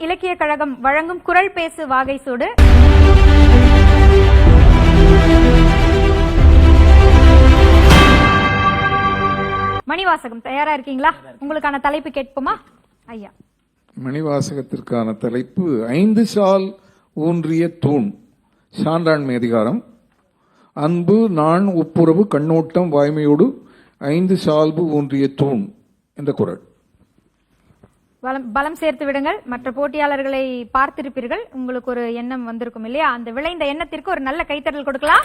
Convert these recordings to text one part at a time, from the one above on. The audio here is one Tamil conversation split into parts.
இலக்கிய கழகம் வழங்கும் குரல் பேசு வாகைசூடு. மணிவாசகம் தயாரா இருக்கீங்களா? உங்களுக்கான தலைப்பு கேட்போமா ஐயா? மணிவாசகத்திற்கான தலைப்பு 5 சால் ஊன்றிய தூண். சான்றாண்மை அதிகாரம். அன்பு, நான், ஒப்புரவு, கண்ணோட்டம், வாய்மையோடு 5 சால்பு ஊன்றிய தூண் என்ற குறள். பலம் சேர்த்து விடுங்கள். மற்ற போட்டியாளர்களை பார்த்திருப்பீர்கள், உங்களுக்கு ஒரு எண்ணம் வந்திருக்கும் இல்லையா? அந்த விளைந்த எண்ணத்திற்கு ஒரு நல்ல கைத்தட்டல் கொடுக்கலாம்.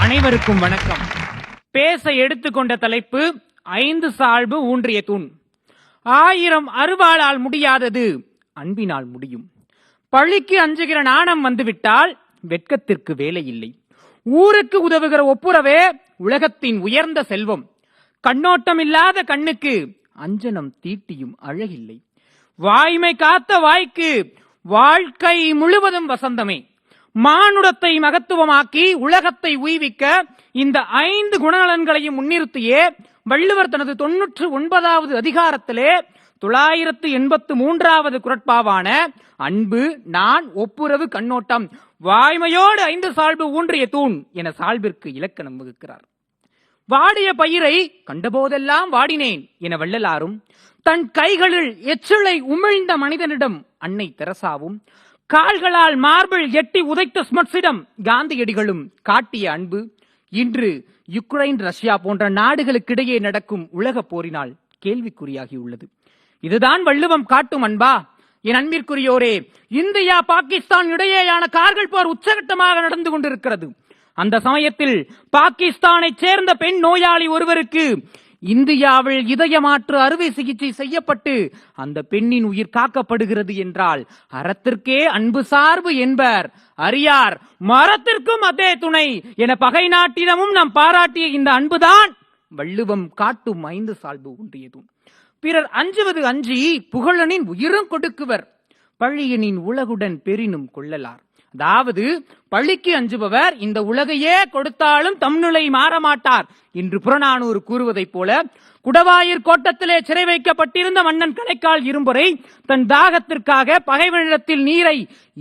அனைவருக்கும் வணக்கம். பேச எடுத்துக்கொண்ட தலைப்பு 5 சால்பு ஊன்றிய தூண். 1000 அருவாளால் முடியாதது அன்பினால் முடியும். பழிக்கு அஞ்சுகிற நாணம் வந்துவிட்டால் வெட்கத்திற்கு வேலை இல்லை. ஊருக்கு உதவுகிற ஒப்புரவே உலகத்தின் உயர்ந்த செல்வம். கண்ணோட்டம் இல்லாத கண்ணுக்கு அஞ்சனம் தீட்டியும் அழகில்லை. வாய்மை காத்த வாய்க்கு வாழ்க்கை முழுவதும் வசந்தமே. மானுடத்தை மகத்துவமாக்கி உலகத்தை உய்விக்க இந்த 5 குணநலன்களையும் முன்னிறுத்தியே வள்ளுவர் தனது 99வது அதிகாரத்திலே 983வது குறட்பாவான அன்பு, நான், ஒப்புரவு, கண்ணோட்டம், வாய்மையோடு 5 சால்பு ஊன்றிய தூண் என சால்பிற்கு இலக்கணம் வகுக்கிறார். வாடிய பயிரை கண்டபோதெல்லாம் வாடினேன் என வள்ளலாரும், தன் கைகளில் எச்சிலை உமிழ்ந்த மனிதனிடம் அன்னை தெரசாவும், கால்களால் மார்பிள் எட்டி உதைத்த ஸ்மட்ஸிடம் காந்தியடிகளும் காட்டிய அன்பு இன்று யுக்ரைன், ரஷ்யா போன்ற நாடுகளுக்கிடையே நடக்கும் உலக போரினால் கேள்விக்குறியாகியுள்ளது. இதுதான் வள்ளுவம் காட்டும் அன்பா? என் அன்பிற்குரியோரே, இந்தியா பாகிஸ்தான் இடையேயான கார்கில் போர் உச்சகட்டமாக நடந்து கொண்டிருக்கிறது. அந்த சமயத்தில் பாகிஸ்தானை சேர்ந்த பெண் நோயாளி ஒருவருக்கு இந்தியாவில் இதயமாற்று அறுவை சிகிச்சை செய்யப்பட்டு அந்த பெண்ணின் உயிர் காக்கப்படுகிறது என்றால் அறத்திற்கே அன்பு சார்பு என்பர் அறியார். மரத்திற்கும் அதே துணை என பகை நாட்டிடமும் நாம் பாராட்டிய இந்த அன்புதான் வள்ளுவம் காட்டும் 5 சால்பு ஊன்றியதும். பிறர் அஞ்சுவது அஞ்சி புகழனின் உயிரும் கொடுக்குவர், பழியனின் உலகுடன் பெரினும் கொள்ளலார். அதாவது பழிக்கு அஞ்சுபவர் இந்த உலகையே கொடுத்தாலும் தம் நிலை மாறமாட்டார் என்று புறநானூறு கூறுவதைப் போல, குடவாயிற் கோட்டத்திலே சிறை வைக்கப்பட்டிருந்த மன்னன் கணைக்கால் இரும்பொறை தன் தாகத்திற்காக பகைவனிடத்தில் நீரை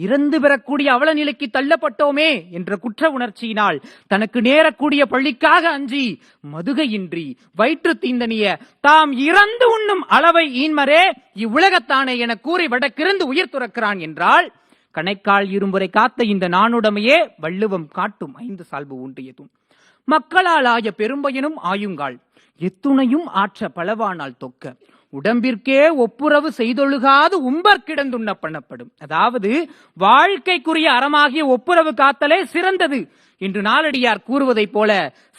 இறந்து பெறக்கூடிய அவல நிலைக்கு தள்ளப்பட்டோமே என்ற குற்ற உணர்ச்சியினால் தனக்கு நேரக்கூடிய பழிக்காக அஞ்சி மதுகையின்றி வயிற்று தீந்தனிய தாம் இறந்து உண்ணும் அளவை ஈன்மரே இவ்வுலகத்தானே என கூறி வடக்கிருந்து உயிர் துறக்கிறான் என்றால், கணைக்கால் இரும்புரை காத்த இந்த நானுடைமையே வள்ளுவம் காட்டும் 5 சால்பு ஊன்றியதும். மக்களால் ஆய பெரும்பயனும் ஆயுங்கால் எத்துணையும் ஆற்ற பலவானால் தொக்க உடம்பிற்கே ஒப்புரவு செய்தொழுகாது உம்பர் கிடந்துண்ண பண்ணப்படும். அதாவது வாழ்க்கைக்குரிய அறமாகிய ஒப்புரவு காத்தலே சிறந்தது என்று நாலடியார் கூறுவதைப் போல,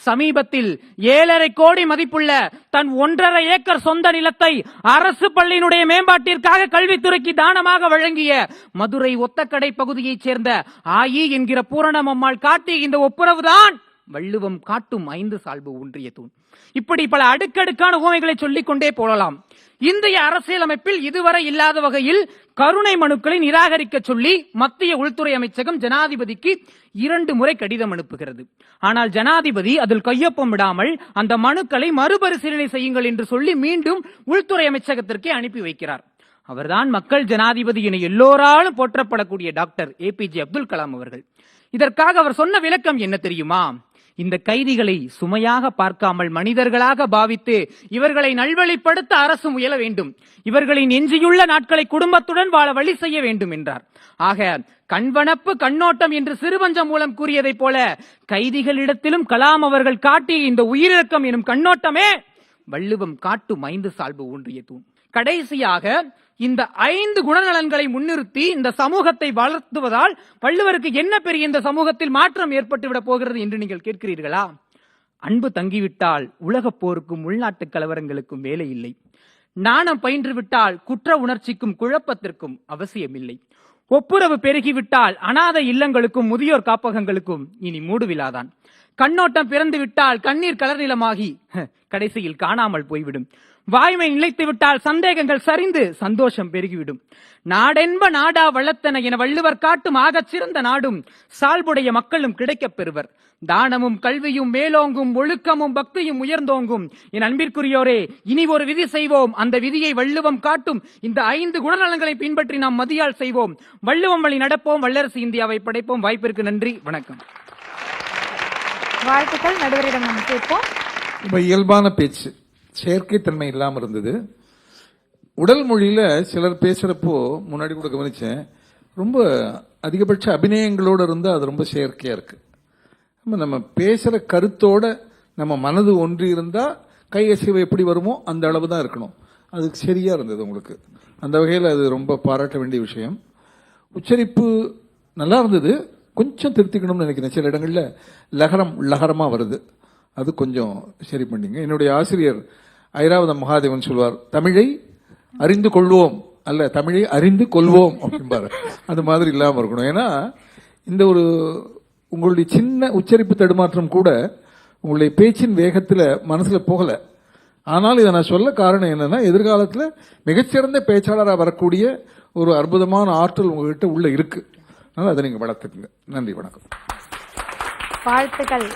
சமீபத்தில் 7.5 கோடி மதிப்புள்ள தன் 1.5 ஏக்கர் சொந்த நிலத்தை அரசு பள்ளியினுடைய மேம்பாட்டிற்காக கல்வித்துறைக்கு தானமாக வழங்கிய மதுரை ஒத்தக்கடை பகுதியைச் சேர்ந்த ஆயி என்கிற பூரணமம்மாள் காட்டிய இந்த ஒப்புரவுதான் வள்ளுவம் காட்டும் 5 சால்பு ஊன்றிய தூண். இப்படி பல அடுக்கடுக்கான உவமைகளை சொல்லிக் கொண்டே போகலாம். இந்திய அரசியலமைப்பில் இதுவரை இல்லாத வகையில் கருணை மனுக்களை நிராகரிக்க சொல்லி மத்திய உள்துறை அமைச்சகம் ஜனாதிபதிக்கு 2 முறை கடிதம் அனுப்புகிறது. ஆனால் ஜனாதிபதி அதில் கையொப்பமிடாமல் அந்த மனுக்களை மறுபரிசீலனை செய்யுங்கள் என்று சொல்லி மீண்டும் உள்துறை அமைச்சகத்திற்கே அனுப்பி வைக்கிறார். அவர்தான் மக்கள் ஜனாதிபதி என எல்லோராலும் போற்றப்படக்கூடிய டாக்டர் APJ அப்துல் கலாம் அவர்கள். இதற்காக அவர் சொன்ன விளக்கம் என்ன தெரியுமா? இந்த கைதிகளை சுமையாக பார்க்காமல் மனிதர்களாக பாவித்து இவர்களை நல்வழிப்படுத்த அரசு முயல வேண்டும், இவர்களின் எஞ்சியுள்ள நாட்களை குடும்பத்துடன் வாழ வழி செய்ய வேண்டும் என்றார். ஆக கண்வனப்பு கண்ணோட்டம் என்று சிறுபஞ்சம் மூலம் கூறியதைப் போல கைதிகளிடத்திலும் கலாம் அவர்கள் காட்டிய இந்த உயிரிழக்கம் எனும் கண்ணோட்டமே வள்ளுவம் காட்டும் 5 சால்பு ஊன்றிய தூண். கடைசியாக இந்த 5 குணநலன்களை முன்னிறுத்தி இந்த சமூகத்தை வளர்த்துவதால் வள்ளுவருக்கு என்ன பெரிய இந்த சமூகத்தில் மாற்றம் ஏற்பட்டுவிடப் போகிறது என்று நீங்கள் கேட்கிறீர்களா? அன்பு தங்கிவிட்டால் உலகப் போருக்கும் உள்நாட்டு கலவரங்களுக்கும் வேலை இல்லை. நாணம் பயின்றுவிட்டால் குற்ற உணர்ச்சிக்கும் குழப்பத்திற்கும் அவசியமில்லை. ஒப்புரவு பெருகிவிட்டால் அநாத இல்லங்களுக்கும் முதியோர் காப்பகங்களுக்கும் இனி மூடுவிழாதான். கண்ணோட்டம் பிறந்து விட்டால் கண்ணீர் கலர் நிலமாகி கடைசியில் காணாமல் போய்விடும். வாய்மை நிலைத்து விட்டால் சந்தேகங்கள் சரிந்து சந்தோஷம் பெருகிவிடும். நாடென்ப நாடா வளர்த்தன என வள்ளுவர் காட்டும் ஆகச் சிறந்த நாடும் சால்புடைய மக்களும் கிடைக்கப் பெறுவர். தானமும் கல்வியும் மேலோங்கும், ஒழுக்கமும் பக்தியும் உயர்ந்தோங்கும். என் அன்பிற்குரியோரே, இனி ஒரு விதி செய்வோம். அந்த விதியை வள்ளுவம் காட்டும் இந்த 5 குணநலன்களை பின்பற்றி நாம் மதியால் செய்வோம். வள்ளுவம் வழி நடப்போம், வல்லரசு இந்தியாவை படைப்போம். வாய்ப்பிற்கு நன்றி, வணக்கம். வாழ்த்துக்கள். நடுவரிடம் நாம் கேட்போம். ரொம்ப இயல்பான பேச்சு, செயற்கைத்தன்மை இல்லாம இருந்தது. உடல் மொழியில சிலர் பேசுறப்போ முன்னாடி கூட கவனிச்சேன், ரொம்ப அதிகபட்ச அபிநயங்களோட இருந்தா அது ரொம்ப செயற்கையா இருக்கு. நம்ம பேசுற கருத்தோட நம்ம மனது ஒன்றி இருந்தா கையசைவு எப்படி வருமோ அந்த அளவு தான் இருக்கணும். அது சரியா இருந்தது உங்களுக்கு. அந்த வகையில் அது ரொம்ப பாராட்ட வேண்டிய விஷயம். உச்சரிப்பு நல்லா இருந்தது, கொஞ்சம் திருத்திக்கணும்னு நினைக்கிறேன். சில இடங்கள்ல லகரமா வருது, அது கொஞ்சம் சரி பண்ணீங்க. என்னுடைய ஆசிரியர் ஐராவத மகாதேவன் சொல்வார், தமிழை அறிந்து கொள்வோம் அல்ல, தமிழை அறிந்து கொள்வோம் அப்படின்பாரு. அது மாதிரி இல்லாம இருக்கணும். ஏன்னா இந்த ஒரு உங்களுடைய சின்ன உச்சரிப்பு தடுமாற்றம் கூட உங்களுடைய பேச்சின் வேகத்துல மனசுல போகல. ஆனால் இதை நான் சொல்ல காரணம் என்னன்னா, எதிர்காலத்துல மிகச்சிறந்த பேச்சாளராக வரக்கூடிய ஒரு அற்புதமான ஆற்றல் உங்ககிட்ட உள்ள இருக்கு. அதனால அதை நீங்க வளர்த்துக்குங்க. நன்றி, வணக்கம். வாழ்த்துக்கள்.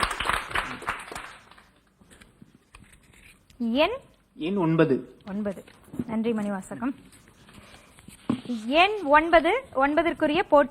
எண் 9. நன்றி மணிவாசகம். எண் 9 9ற்குரிய போட்டி